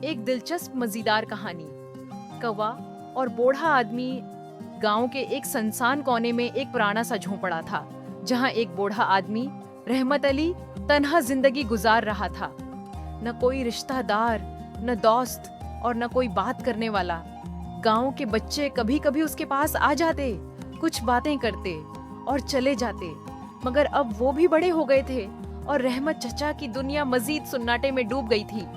एक दिलचस्प मजेदार कहानी। कौवा और बूढ़ा आदमी। गांव के एक सुनसान कोने में एक पुराना सा झोंपड़ा था, जहां एक बूढ़ा आदमी रहमत अली तन्हा जिंदगी गुजार रहा था। न कोई रिश्तेदार, न दोस्त और न कोई बात करने वाला। गांव के बच्चे कभी कभी उसके पास आ जाते, कुछ बातें करते और चले जाते, मगर अब वो भी बड़े हो गए थे और रहमत चचा की दुनिया मजीद सुन्नाटे में डूब गई थी।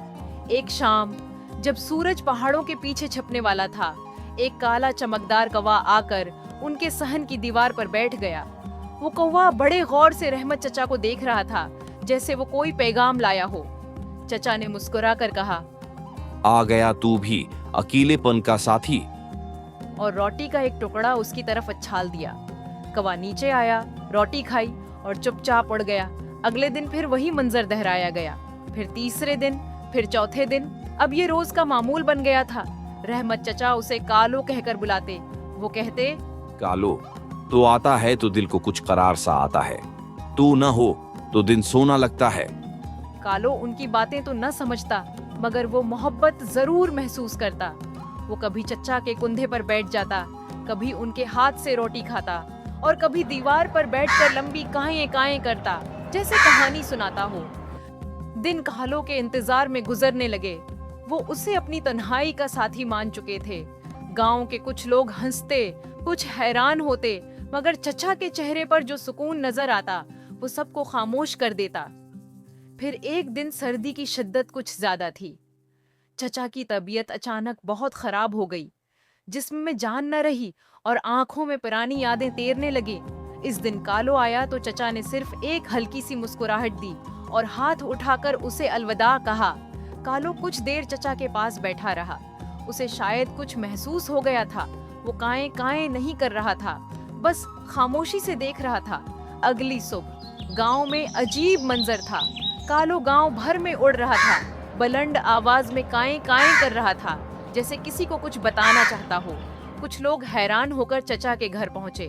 एक शाम, जब सूरज पहाड़ों के पीछे छिपने वाला था, एक काला चमकदार कौवा आकर उनके सहन की दीवार पर बैठ गया। वो कौवा बड़े गौर से रहमत चचा को देख रहा था, जैसे वो कोई पैगाम लाया हो। चचा ने मुस्कुराकर कहा, आ गया तू भी अकेलेपन का साथी। और रोटी का एक टुकड़ा उसकी तरफ उछाल दिया। कौवा नीचे आया, रोटी खाई और चुपचाप उड़ गया। अगले दिन फिर वही मंजर दोहराया गया, फिर तीसरे दिन, फिर चौथे दिन। अब ये रोज का मामूल बन गया था। रहमत चचा उसे कालो कहकर बुलाते। वो कहते, कालो, तो आता है तो दिल को कुछ करार सा आता है, तू न हो तो दिन सोना लगता है। कालो उनकी बातें तो न समझता, मगर वो मोहब्बत जरूर महसूस करता। वो कभी चचा के कुंधे पर बैठ जाता, कभी उनके हाथ से रोटी खाता और कभी दीवार पर बैठकर लंबी काएं काएं करता, जैसे कहानी सुनाता हो। दिन कालो के इंतजार में गुजरने लगे। वो उसे अपनी तन्हाई का साथी मान चुके थे। गांव के कुछ लोग हंसते, कुछ हैरान होते, मगर चचा के चेहरे पर जो सुकून नजर आता, वो सबको खामोश कर देता। फिर एक दिन सर्दी की शिद्दत कुछ ज्यादा थी। चचा की तबीयत अचानक बहुत खराब हो गई। जिस्म में जान न रही और आंखों में पुरानी यादें तैरने लगी। इस दिन कालो आया तो चचा ने सिर्फ एक हल्की सी मुस्कुराहट दी और हाथ उठाकर उसे अलविदा कहा। कालो कुछ देर चचा के पास बैठा रहा। उसे शायद कुछ महसूस हो गया था। वो काएं काएं नहीं कर रहा था, बस खामोशी से देख रहा था। अगली सुबह गांव में अजीब मंजर था। कालो गांव भर में उड़ रहा था, बुलंद आवाज में काएं काएं कर रहा था, जैसे किसी को कुछ बताना चाहता हो। कुछ लोग हैरान होकर चचा के घर पहुंचे।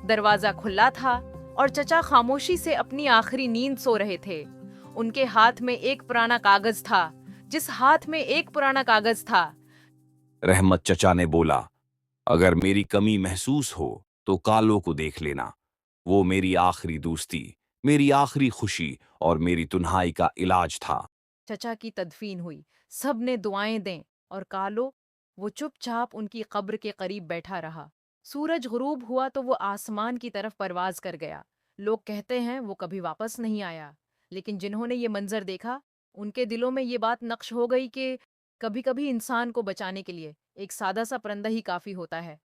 दरवाजा खुला था और चचा खामोशी से अपनी आखिरी नींद सो रहे थे। उनके हाथ में एक पुराना कागज था, जिस हाथ में एक पुराना कागज था। रहमत चचा ने बोला, अगर मेरी कमी महसूस हो तो कालो को देख लेना। वो मेरी आखिरी दोस्ती, मेरी आखिरी खुशी और मेरी तन्हाई का इलाज था। चचा की तदफीन हुई, सब ने दुआएं दें और कालो, वो चुपचाप उनकी कब्र के करीब बैठा रहा। सूरज गुरूब हुआ तो वो आसमान की तरफ परवाज कर गया। लोग कहते हैं वो कभी वापस नहीं आया, लेकिन जिन्होंने ये मंजर देखा, उनके दिलों में ये बात नक्श हो गई कि कभी-कभी इंसान को बचाने के लिए एक सादा सा परिंदा ही काफी होता है।